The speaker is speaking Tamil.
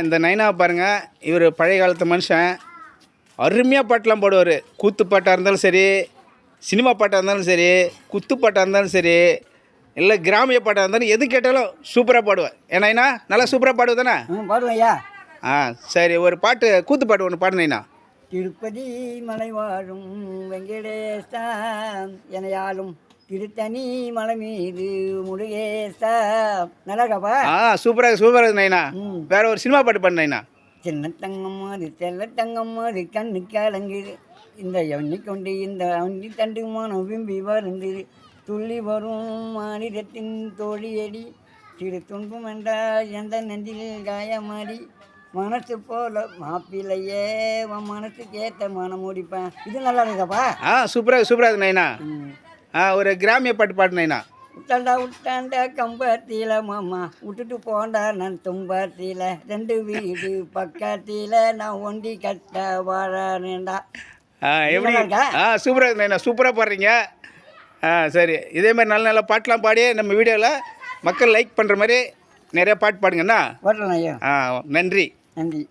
இந்த நைனாவை பாருங்கள். இவர் பழைய காலத்து மனுஷன். அருமையாக பாட்டெலாம் போடுவார். கூத்து பாட்டாக இருந்தாலும் சரி, சினிமா பாட்டாக இருந்தாலும் சரி, குத்து பாட்டாக இருந்தாலும் சரி, இல்லை கிராமிய பாட்டாக இருந்தாலும் எது கேட்டாலும் சூப்பராக பாடுவேன். ஏன்னா நல்லா சூப்பராக பாடுவதானே? பாடுவேன் ஐயா. சரி, ஒரு பாட்டு கூத்து பாட்டு ஒன்று பாடுனீண்ணா. திருப்பதி மலை வாழும் வெங்கடேசா எனையாலும் திருத்தணி மலை மீது முருகேசா. நல்லாக்காப்பா? சூப்பராக நைனா. வேற ஒரு சினிமா பாட்டு பண்ணைண்ணா. சின்ன தங்கம் அது செல்ல தங்கம் அது கண்ணு கலங்குது, இந்த எண்ணி கொண்டு இந்த அண்ணி தண்டு மனம் விம்பி வருந்துது, துள்ளி வரும் மாநிலத்தின் தோழியடி, சிறு துன்பம் என்றால் எந்த நெஞ்சில் காயமாடி, மனசு போல மாப்பிள்ளையே உன் மனசுக்கு ஏற்ற மனம் முடிப்பேன். இது நல்லா இருக்காப்பா? சூப்பராக நைனா. ஒரு கிராமிய பாட்டு பாடுனேண்ணா. விட்டாண்டா கம்பத்தில மாமா விட்டுட்டு போண்டா நான் தும்பத்தில, ரெண்டு வீடு பக்கத்தில நான் ஒண்டி கட்ட வாழானேண்டா. எப்படி? சூப்பராக நைனா, சூப்பராக பாடுறீங்க. சரி, இதே மாதிரி நல்ல நல்ல பாட்டெலாம் பாடி நம்ம வீடியோவில் மக்கள் லைக் பண்ணுற மாதிரி நிறைய பாட்டு பாடுங்கண்ணா. பாடுறேன் ஐயா. நன்றி. நன்றி.